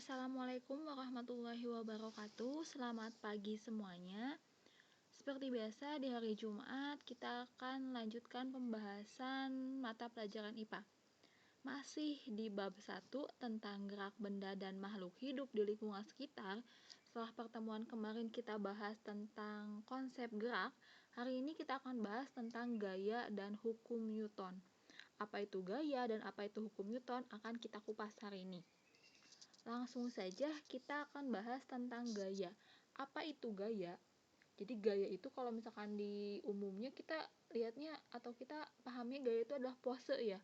Assalamualaikum warahmatullahi wabarakatuh. Selamat pagi semuanya. Seperti biasa di hari Jumat kita akan lanjutkan pembahasan mata pelajaran IPA. Masih di bab 1 tentang gerak benda dan makhluk hidup di lingkungan sekitar. Setelah pertemuan kemarin kita bahas tentang konsep gerak, hari ini kita akan bahas tentang gaya dan hukum Newton. Apa itu gaya dan apa itu hukum Newton akan kita kupas hari ini. Langsung saja kita akan bahas tentang gaya. Apa itu gaya? Jadi gaya itu kalau misalkan di umumnya kita lihatnya atau kita pahamnya gaya itu adalah pose ya.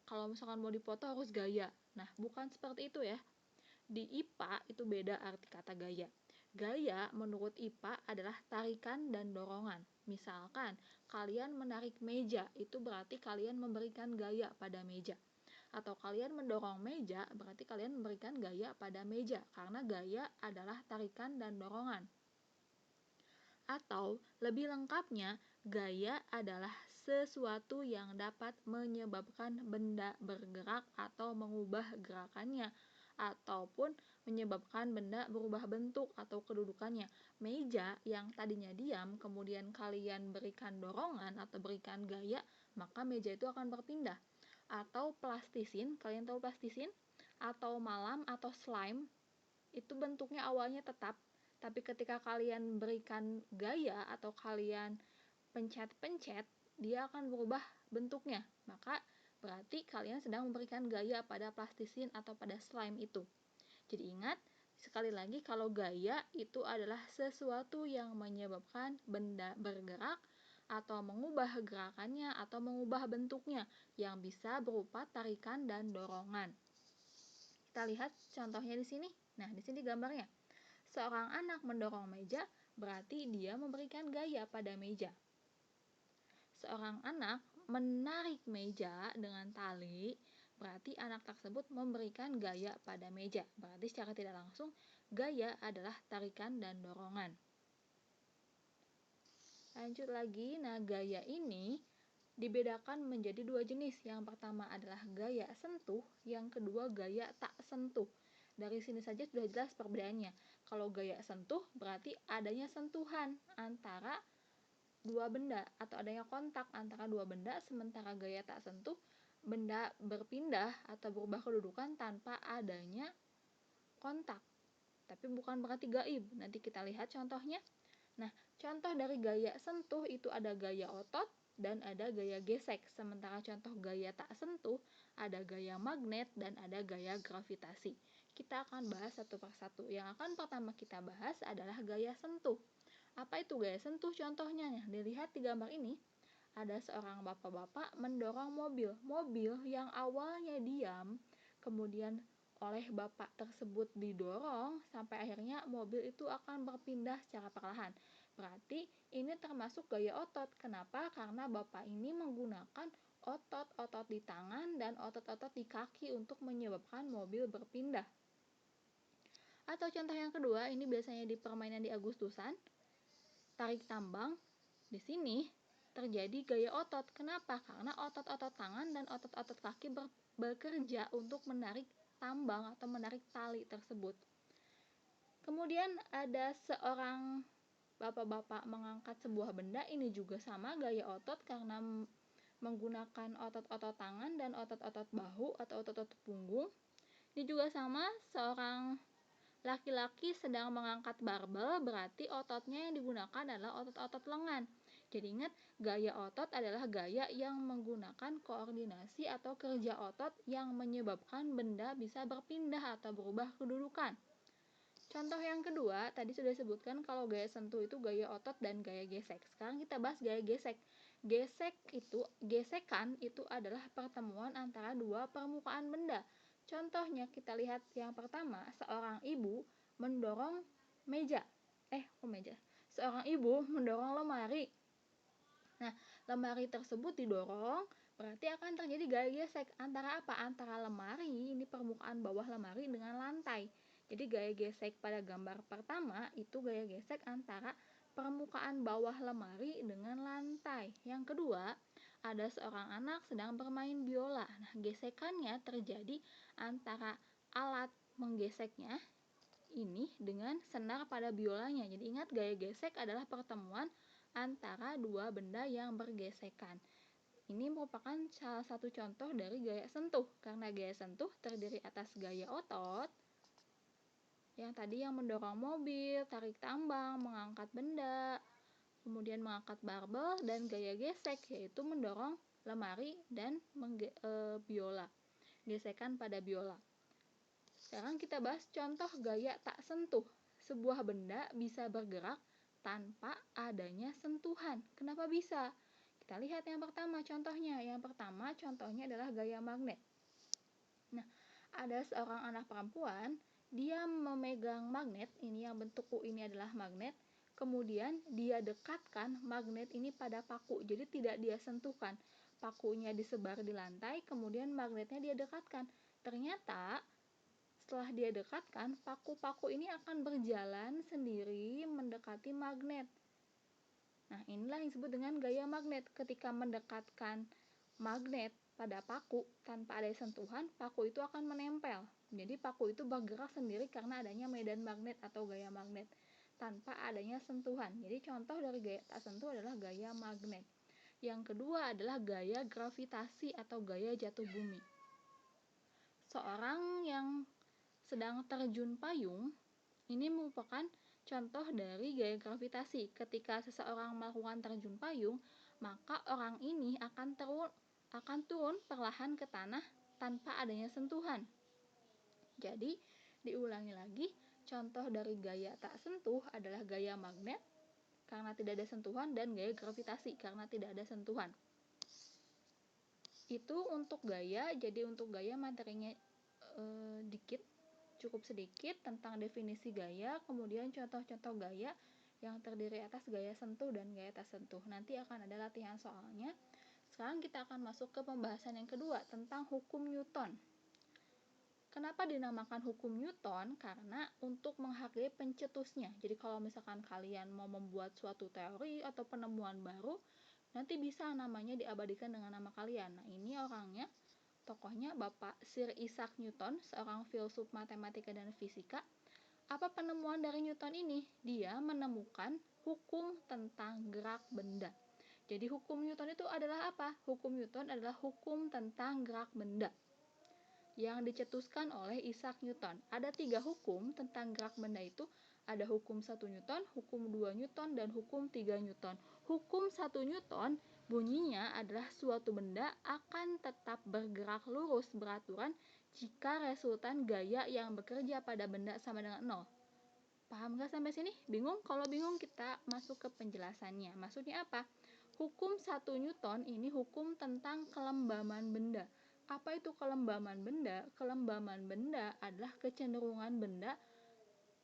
Kalau misalkan mau dipoto harus gaya. Nah, bukan seperti itu ya. Di IPA itu beda arti kata gaya. Gaya menurut IPA adalah tarikan dan dorongan. Misalkan kalian menarik meja, itu berarti kalian memberikan gaya pada meja. Atau kalian mendorong meja, berarti kalian memberikan gaya pada meja, karena gaya adalah tarikan dan dorongan. Atau lebih lengkapnya, gaya adalah sesuatu yang dapat menyebabkan benda bergerak atau mengubah gerakannya, ataupun menyebabkan benda berubah bentuk atau kedudukannya. Meja yang tadinya diam, kemudian kalian berikan dorongan atau berikan gaya, maka meja itu akan berpindah. Atau plastisin, kalian tahu plastisin? Atau malam atau slime, itu bentuknya awalnya tetap, tapi ketika kalian berikan gaya atau kalian pencet-pencet, dia akan berubah bentuknya. Maka berarti kalian sedang memberikan gaya pada plastisin atau pada slime itu. Jadi ingat, sekali lagi kalau gaya itu adalah sesuatu yang menyebabkan benda bergerak atau mengubah gerakannya atau mengubah bentuknya yang bisa berupa tarikan dan dorongan. Kita lihat contohnya di sini. Nah, di sini gambarnya. Seorang anak mendorong meja, berarti dia memberikan gaya pada meja. Seorang anak menarik meja dengan tali, berarti anak tersebut memberikan gaya pada meja. Berarti secara tidak langsung, gaya adalah tarikan dan dorongan. Lanjut lagi, nah gaya ini dibedakan menjadi dua jenis. Yang pertama adalah gaya sentuh, yang kedua gaya tak sentuh. Dari sini saja sudah jelas perbedaannya. Kalau gaya sentuh berarti adanya sentuhan antara dua benda atau adanya kontak antara dua benda, sementara gaya tak sentuh benda berpindah atau berubah kedudukan tanpa adanya kontak. Tapi bukan berarti gaib. Nanti kita lihat contohnya. Nah, contoh dari gaya sentuh itu ada gaya otot dan ada gaya gesek. Sementara contoh gaya tak sentuh ada gaya magnet dan ada gaya gravitasi. Kita akan bahas satu persatu. Yang akan pertama kita bahas adalah gaya sentuh. Apa itu gaya sentuh? Contohnya, dilihat di gambar ini. Ada seorang bapak-bapak mendorong mobil. Mobil yang awalnya diam, kemudian oleh bapak tersebut didorong sampai akhirnya mobil itu akan berpindah secara perlahan. Berarti ini termasuk gaya otot. Kenapa? Karena bapak ini menggunakan otot-otot di tangan dan otot-otot di kaki untuk menyebabkan mobil berpindah. Atau contoh yang kedua, ini biasanya di permainan di Agustusan, tarik tambang. Di sini terjadi gaya otot. Kenapa? Karena otot-otot tangan dan otot-otot kaki bekerja untuk menarik tambang atau menarik tali tersebut. Kemudian ada seorang bapak-bapak mengangkat sebuah benda. Ini juga sama gaya otot karena menggunakan otot-otot tangan dan otot-otot bahu atau otot-otot punggung. Ini juga sama, seorang laki-laki sedang mengangkat barbel, berarti ototnya yang digunakan adalah otot-otot lengan. Jadi ingat, gaya otot adalah gaya yang menggunakan koordinasi atau kerja otot yang menyebabkan benda bisa berpindah atau berubah kedudukan. Contoh yang kedua, tadi sudah disebutkan kalau gaya sentuh itu gaya otot dan gaya gesek. Sekarang kita bahas gaya gesek. Gesekan itu adalah pertemuan antara dua permukaan benda. Contohnya kita lihat yang pertama, seorang ibu mendorong meja. Seorang ibu mendorong lemari. Nah, lemari tersebut didorong, berarti akan terjadi gaya gesek. Antara apa? Antara lemari, ini permukaan bawah lemari dengan lantai. Jadi gaya gesek pada gambar pertama itu gaya gesek antara permukaan bawah lemari dengan lantai. Yang kedua, ada seorang anak sedang bermain biola. Nah, gesekannya terjadi antara alat menggeseknya ini dengan senar pada biolanya. Jadi ingat, gaya gesek adalah pertemuan antara dua benda yang bergesekan. Ini merupakan salah satu contoh dari gaya sentuh, karena gaya sentuh terdiri atas gaya otot, yang tadi yang mendorong mobil, tarik tambang, mengangkat benda, kemudian mengangkat barbel, dan gaya gesek yaitu mendorong lemari dan biola, gesekan pada biola. Sekarang kita bahas contoh gaya tak sentuh. Sebuah benda bisa bergerak tanpa adanya sentuhan. Kenapa bisa? Kita lihat yang pertama contohnya. Yang pertama contohnya adalah gaya magnet. Nah, ada seorang anak perempuan, dia memegang magnet, ini yang bentuk U ini adalah magnet. Kemudian dia dekatkan magnet ini pada paku, jadi tidak dia sentuhkan. Pakunya disebar di lantai, kemudian magnetnya dia dekatkan. Ternyata setelah dia dekatkan, paku-paku ini akan berjalan sendiri mendekati magnet. Nah, inilah yang disebut dengan gaya magnet. Ketika mendekatkan magnet pada paku tanpa ada sentuhan, paku itu akan menempel. Jadi paku itu bergerak sendiri karena adanya medan magnet atau gaya magnet tanpa adanya sentuhan. Jadi contoh dari gaya tak sentuh adalah gaya magnet. Yang kedua adalah gaya gravitasi atau gaya jatuh bumi. Seorang yang sedang terjun payung, ini merupakan contoh dari gaya gravitasi. Ketika seseorang melakukan terjun payung, maka orang ini akan turun perlahan ke tanah tanpa adanya sentuhan. Jadi, diulangi lagi, contoh dari gaya tak sentuh adalah gaya magnet karena tidak ada sentuhan, dan gaya gravitasi karena tidak ada sentuhan. Itu untuk gaya. Jadi untuk gaya materinya dikit, cukup sedikit tentang definisi gaya, kemudian contoh-contoh gaya yang terdiri atas gaya sentuh dan gaya tak sentuh. Nanti akan ada latihan soalnya. Sekarang kita akan masuk ke pembahasan yang kedua tentang hukum Newton. Kenapa dinamakan hukum Newton? Karena untuk menghargai pencetusnya. Jadi kalau misalkan kalian mau membuat suatu teori atau penemuan baru, nanti bisa namanya diabadikan dengan nama kalian. Nah, ini orangnya, tokohnya Bapak Sir Isaac Newton, seorang filsuf matematika dan fisika. Apa penemuan dari Newton ini? Dia menemukan hukum tentang gerak benda. Jadi hukum Newton itu adalah apa? Hukum Newton adalah hukum tentang gerak benda yang dicetuskan oleh Isaac Newton. Ada 3 hukum tentang gerak benda itu. Ada hukum 1 Newton, hukum 2 Newton, dan hukum 3 Newton. Hukum 1 Newton bunyinya adalah suatu benda akan tetap bergerak lurus beraturan jika resultan gaya yang bekerja pada benda sama dengan 0. Paham gak sampai sini? Bingung? Kalau bingung kita masuk ke penjelasannya. Maksudnya apa? Hukum 1 Newton ini hukum tentang kelembaman benda. Apa itu kelembaman benda? Kelembaman benda adalah kecenderungan benda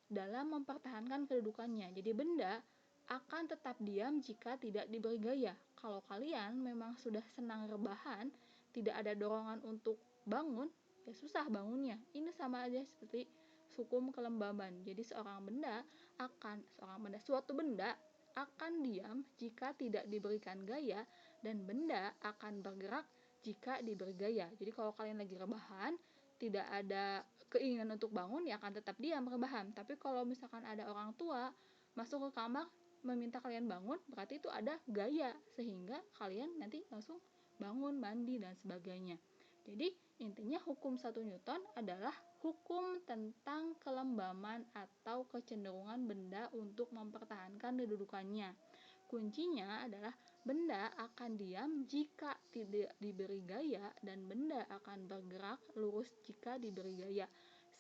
dalam mempertahankan kedudukannya. Jadi benda akan tetap diam jika tidak diberi gaya. Kalau kalian memang sudah senang rebahan, tidak ada dorongan untuk bangun, ya susah bangunnya. Ini sama aja seperti hukum kelembaban. Jadi suatu benda akan diam jika tidak diberikan gaya, dan benda akan bergerak jika diberi gaya. Jadi kalau kalian lagi rebahan, tidak ada keinginan untuk bangun, ya akan tetap diam rebahan. Tapi kalau misalkan ada orang tua masuk ke kamar meminta kalian bangun, berarti itu ada gaya, sehingga kalian nanti langsung bangun, mandi, dan sebagainya. Jadi intinya hukum 1 Newton adalah hukum tentang kelembaman atau kecenderungan benda untuk mempertahankan kedudukannya. Kuncinya adalah benda akan diam jika tidak diberi gaya, dan benda akan bergerak lurus jika diberi gaya.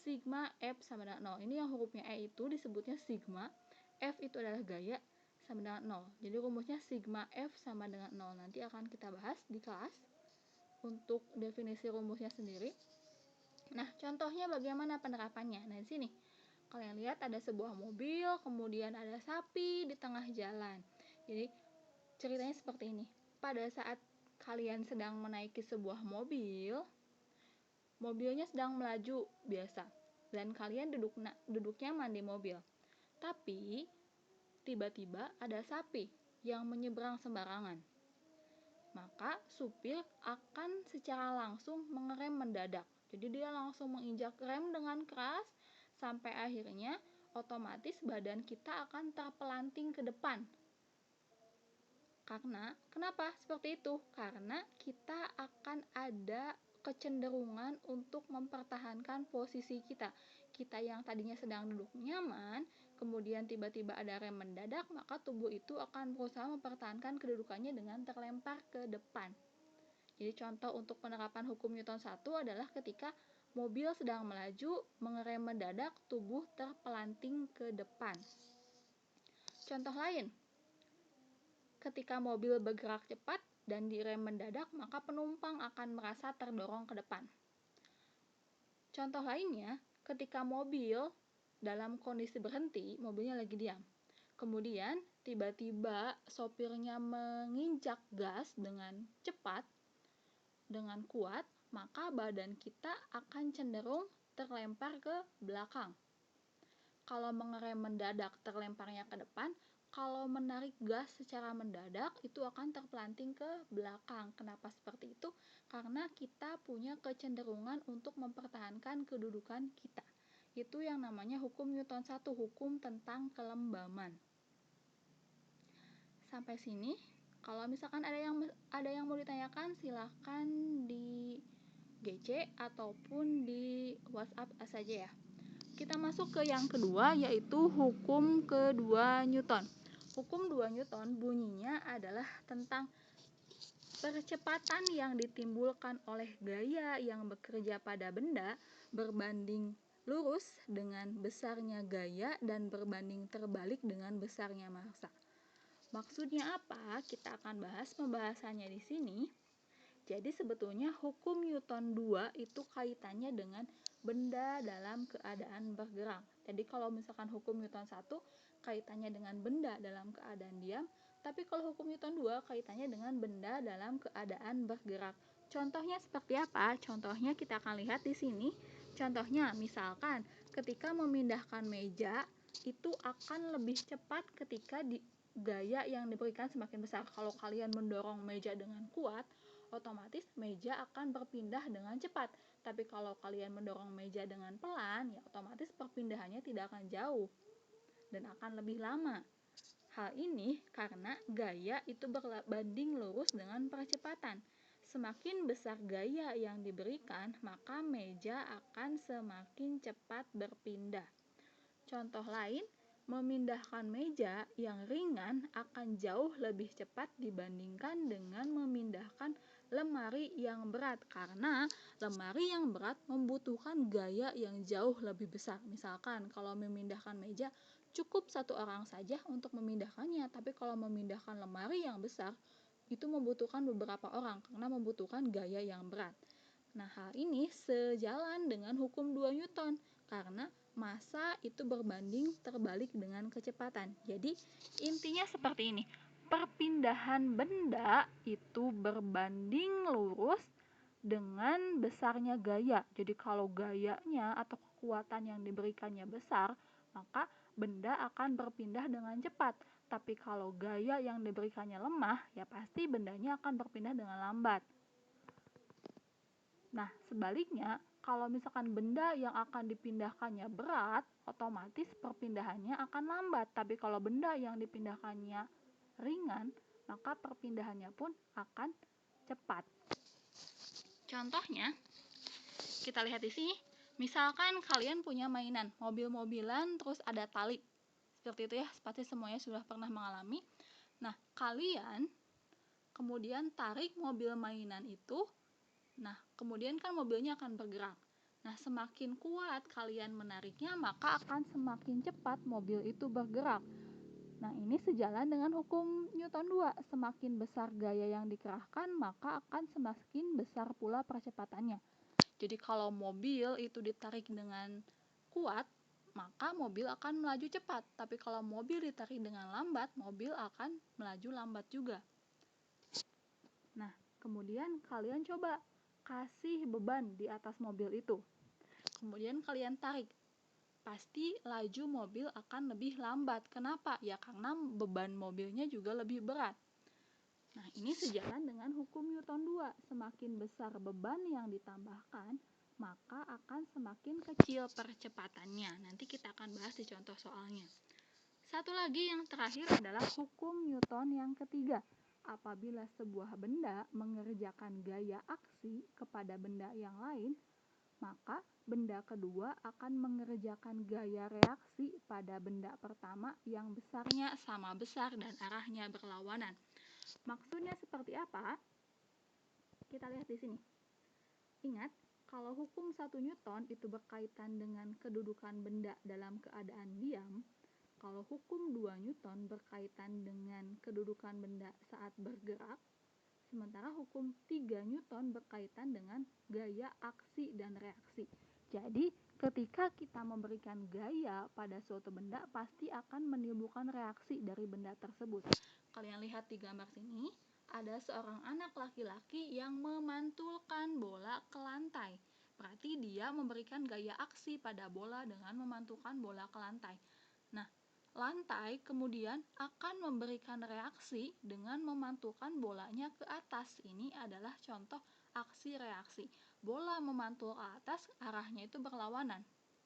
Sigma F sama dengan 0. Ini yang hurufnya E itu disebutnya sigma. F itu adalah gaya sama dengan 0. Jadi rumusnya sigma F sama dengan 0. Nanti akan kita bahas di kelas untuk definisi rumusnya sendiri. Nah, contohnya bagaimana penerapannya? Nah, di sini kalian lihat ada sebuah mobil, kemudian ada sapi di tengah jalan. Jadi ceritanya seperti ini. Pada saat kalian sedang menaiki sebuah mobil, mobilnya sedang melaju biasa, dan kalian duduk nyaman di mobil. Tapi tiba-tiba ada sapi yang menyeberang sembarangan. Maka supir akan secara langsung mengerem mendadak. Jadi dia langsung menginjak rem dengan keras sampai akhirnya otomatis badan kita akan terpelanting ke depan. Kenapa seperti itu? Karena kita akan ada kecenderungan untuk mempertahankan posisi kita. Kita yang tadinya sedang duduk nyaman, kemudian tiba-tiba ada rem mendadak, maka tubuh itu akan berusaha mempertahankan kedudukannya dengan terlempar ke depan. Jadi contoh untuk penerapan hukum Newton 1 adalah ketika mobil sedang melaju, mengerem mendadak, tubuh terpelanting ke depan. Contoh lain, ketika mobil bergerak cepat dan direm mendadak, maka penumpang akan merasa terdorong ke depan. Contoh lainnya, ketika mobil dalam kondisi berhenti, mobilnya lagi diam. Kemudian tiba-tiba sopirnya menginjak gas dengan cepat, dengan kuat, maka badan kita akan cenderung terlempar ke belakang. Kalau mengerem mendadak terlemparnya ke depan, kalau menarik gas secara mendadak itu akan terpelanting ke belakang. Kenapa seperti itu? Karena kita punya kecenderungan untuk mempertahankan kedudukan kita. Itu yang namanya hukum Newton 1, hukum tentang kelembaman. Sampai sini, kalau misalkan ada yang mau ditanyakan, silahkan di GC ataupun di WhatsApp saja ya. Kita masuk ke yang kedua, yaitu hukum kedua Newton. Hukum 2 Newton bunyinya adalah tentang percepatan yang ditimbulkan oleh gaya yang bekerja pada benda berbanding lurus dengan besarnya gaya dan berbanding terbalik dengan besarnya massa. Maksudnya apa? Kita akan bahas pembahasannya di sini. Jadi sebetulnya hukum Newton 2 itu kaitannya dengan benda dalam keadaan bergerak. Jadi kalau misalkan hukum Newton 1 kaitannya dengan benda dalam keadaan diam, tapi kalau hukum Newton 2 kaitannya dengan benda dalam keadaan bergerak. Contohnya seperti apa? Contohnya kita akan lihat di sini. Contohnya misalkan ketika memindahkan meja itu akan lebih cepat ketika gaya yang diberikan semakin besar. Kalau kalian mendorong meja dengan kuat, otomatis meja akan berpindah dengan cepat. Tapi kalau kalian mendorong meja dengan pelan, ya otomatis perpindahannya tidak akan jauh dan akan lebih lama. Hal ini karena gaya itu berbanding lurus dengan percepatan. Semakin besar gaya yang diberikan, maka meja akan semakin cepat berpindah. Contoh lain, memindahkan meja yang ringan akan jauh lebih cepat dibandingkan dengan memindahkan lemari yang berat, karena lemari yang berat membutuhkan gaya yang jauh lebih besar. Misalkan kalau memindahkan meja cukup satu orang saja untuk memindahkannya, tapi kalau memindahkan lemari yang besar itu membutuhkan beberapa orang karena membutuhkan gaya yang berat. Nah, hal ini sejalan dengan hukum 2 Newton karena massa itu berbanding terbalik dengan kecepatan. Jadi, intinya seperti ini. Perpindahan benda itu berbanding lurus dengan besarnya gaya. Jadi, kalau gayanya atau kekuatan yang diberikannya besar, maka benda akan berpindah dengan cepat. Tapi kalau gaya yang diberikannya lemah, ya pasti bendanya akan berpindah dengan lambat. Nah, sebaliknya, kalau misalkan benda yang akan dipindahkannya berat, otomatis perpindahannya akan lambat. Tapi kalau benda yang dipindahkannya ringan, maka perpindahannya pun akan cepat. Contohnya, kita lihat di sini. Misalkan kalian punya mainan, mobil-mobilan, terus ada tali. Seperti itu ya, pasti semuanya sudah pernah mengalami. Nah, kalian kemudian tarik mobil mainan itu. Nah, kemudian kan mobilnya akan bergerak. Nah, semakin kuat kalian menariknya, maka akan semakin cepat mobil itu bergerak. Nah, ini sejalan dengan hukum Newton 2. Semakin besar gaya yang dikerahkan, maka akan semakin besar pula percepatannya. Jadi, kalau mobil itu ditarik dengan kuat, maka mobil akan melaju cepat. Tapi kalau mobil ditarik dengan lambat, mobil akan melaju lambat juga. Nah, kemudian kalian coba kasih beban di atas mobil itu. Kemudian kalian tarik. Pasti laju mobil akan lebih lambat. Kenapa? Ya karena beban mobilnya juga lebih berat. Nah, ini sejalan dengan hukum Newton 2. Semakin besar beban yang ditambahkan, maka akan semakin kecil percepatannya. Nanti kita akan bahas di contoh soalnya. Satu lagi yang terakhir adalah hukum Newton yang ketiga. Apabila sebuah benda mengerjakan gaya aksi kepada benda yang lain, maka benda kedua akan mengerjakan gaya reaksi pada benda pertama yang besarnya sama besar dan arahnya berlawanan. Maksudnya seperti apa? Kita lihat di sini. Ingat, kalau hukum 1 Newton itu berkaitan dengan kedudukan benda dalam keadaan diam, kalau hukum 2 Newton berkaitan dengan kedudukan benda saat bergerak, sementara hukum 3 Newton berkaitan dengan gaya aksi dan reaksi. Jadi, ketika kita memberikan gaya pada suatu benda, pasti akan menimbulkan reaksi dari benda tersebut. Kalian lihat di gambar sini, ada seorang anak laki-laki yang memantulkan bola ke lantai. Berarti dia memberikan gaya aksi pada bola dengan memantulkan bola ke lantai. Nah, lantai kemudian akan memberikan reaksi dengan memantulkan bolanya ke atas. Ini adalah contoh aksi reaksi. Bola memantul ke atas, arahnya itu berlawanan.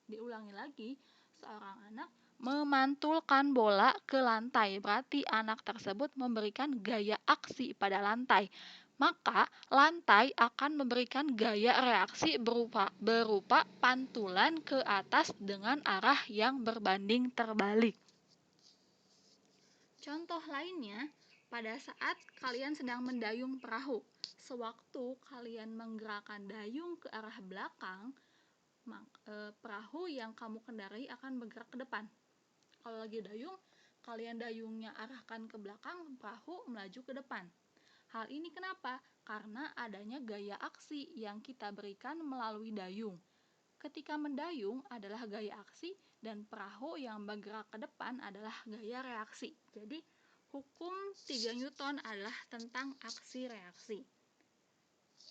Diulangi lagi, seorang anak memantulkan bola ke lantai. Berarti anak tersebut memberikan gaya aksi pada lantai. Maka lantai akan memberikan gaya reaksi berupa pantulan ke atas dengan arah yang berbanding terbalik. Contoh lainnya, pada saat kalian sedang mendayung perahu, sewaktu kalian menggerakkan dayung ke arah belakang, perahu yang kamu kendarai akan bergerak ke depan. Kalau lagi dayung, kalian dayungnya arahkan ke belakang, perahu melaju ke depan. Hal ini kenapa? Karena adanya gaya aksi yang kita berikan melalui dayung. Ketika mendayung adalah gaya aksi dan perahu yang bergerak ke depan adalah gaya reaksi. Jadi, hukum 3 Newton adalah tentang aksi reaksi.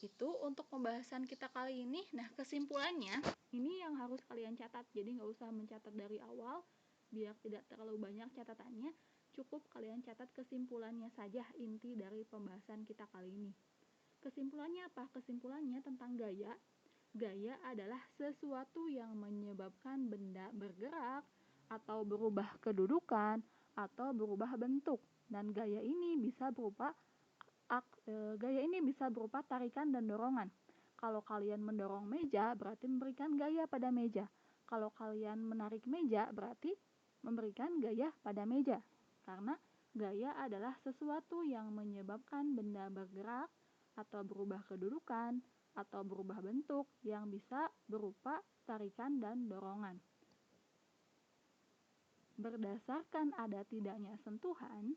Itu untuk pembahasan kita kali ini. Nah, kesimpulannya, ini yang harus kalian catat. Jadi, nggak usah mencatat dari awal, biar tidak terlalu banyak catatannya. Cukup kalian catat kesimpulannya saja, inti dari pembahasan kita kali ini. Kesimpulannya apa? Kesimpulannya tentang gaya. Gaya adalah sesuatu yang menyebabkan benda bergerak atau berubah kedudukan atau berubah bentuk, dan gaya ini bisa berupa tarikan dan dorongan. Kalau kalian mendorong meja, berarti memberikan gaya pada meja. Kalau kalian menarik meja, berarti memberikan gaya pada meja. Karena gaya adalah sesuatu yang menyebabkan benda bergerak atau berubah kedudukan atau berubah bentuk yang bisa berupa tarikan dan dorongan. Berdasarkan ada tidaknya sentuhan,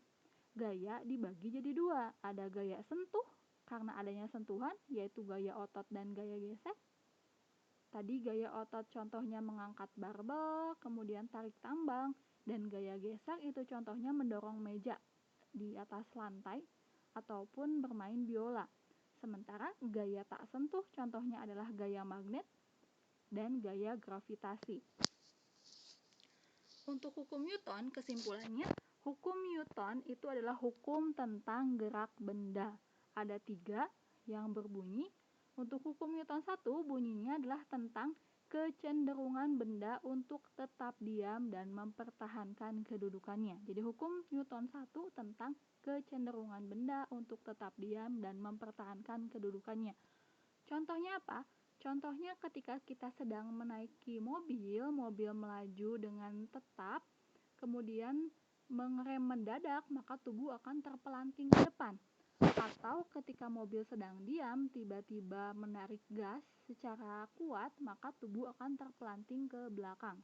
gaya dibagi jadi dua. Ada gaya sentuh karena adanya sentuhan, yaitu gaya otot dan gaya gesek. Tadi gaya otot contohnya mengangkat barbel, kemudian tarik tambang, dan gaya gesek itu contohnya mendorong meja di atas lantai ataupun bermain biola. Sementara gaya tak sentuh contohnya adalah gaya magnet dan gaya gravitasi. Untuk hukum Newton, kesimpulannya, hukum Newton itu adalah hukum tentang gerak benda. Ada 3 yang berbunyi. Untuk hukum Newton 1, bunyinya adalah tentang kecenderungan benda untuk tetap diam dan mempertahankan kedudukannya. Jadi hukum Newton 1 tentang kecenderungan benda untuk tetap diam dan mempertahankan kedudukannya. Contohnya apa? Contohnya ketika kita sedang menaiki mobil melaju dengan tetap, kemudian mengerem mendadak, maka tubuh akan terpelanting ke depan. Atau ketika mobil sedang diam, tiba-tiba menarik gas secara kuat, maka tubuh akan terpelanting ke belakang.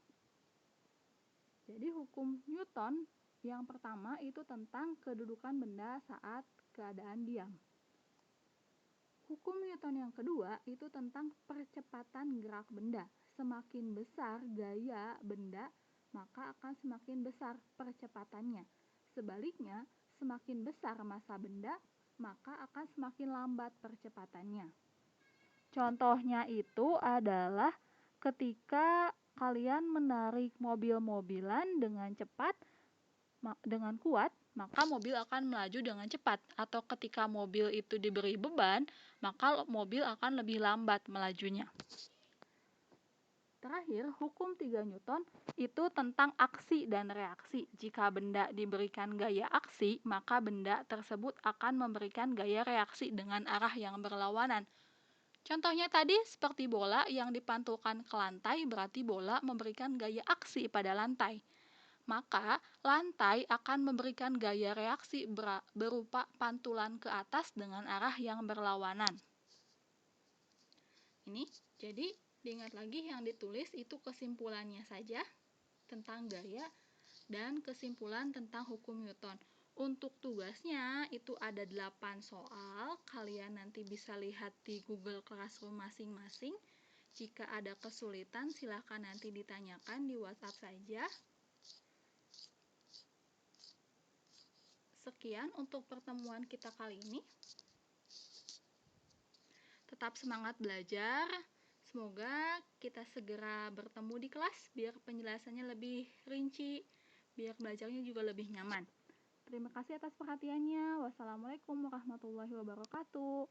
Jadi hukum Newton yang pertama itu tentang kedudukan benda saat keadaan diam. Hukum Newton yang kedua itu tentang percepatan gerak benda. Semakin besar gaya benda, maka akan semakin besar percepatannya. Sebaliknya, semakin besar massa benda, maka akan semakin lambat percepatannya. Contohnya itu adalah ketika kalian menarik mobil-mobilan dengan cepat, dengan kuat, maka mobil akan melaju dengan cepat. Atau ketika mobil itu diberi beban, maka mobil akan lebih lambat melajunya. Terakhir, hukum 3 Newton itu tentang aksi dan reaksi. Jika benda diberikan gaya aksi, maka benda tersebut akan memberikan gaya reaksi dengan arah yang berlawanan. Contohnya tadi seperti bola yang dipantulkan ke lantai, berarti bola memberikan gaya aksi pada lantai. Maka lantai akan memberikan gaya reaksi berupa pantulan ke atas dengan arah yang berlawanan. Ini jadi diingat lagi yang ditulis itu kesimpulannya saja tentang gaya dan kesimpulan tentang hukum Newton. Untuk tugasnya itu ada 8 soal, kalian nanti bisa lihat di Google Classroom masing-masing. Jika ada kesulitan silahkan nanti ditanyakan di WhatsApp saja. Sekian untuk pertemuan kita kali ini. Tetap semangat belajar. Semoga kita segera bertemu di kelas biar penjelasannya lebih rinci, biar belajarnya juga lebih nyaman. Terima kasih atas perhatiannya. Wassalamualaikum warahmatullahi wabarakatuh.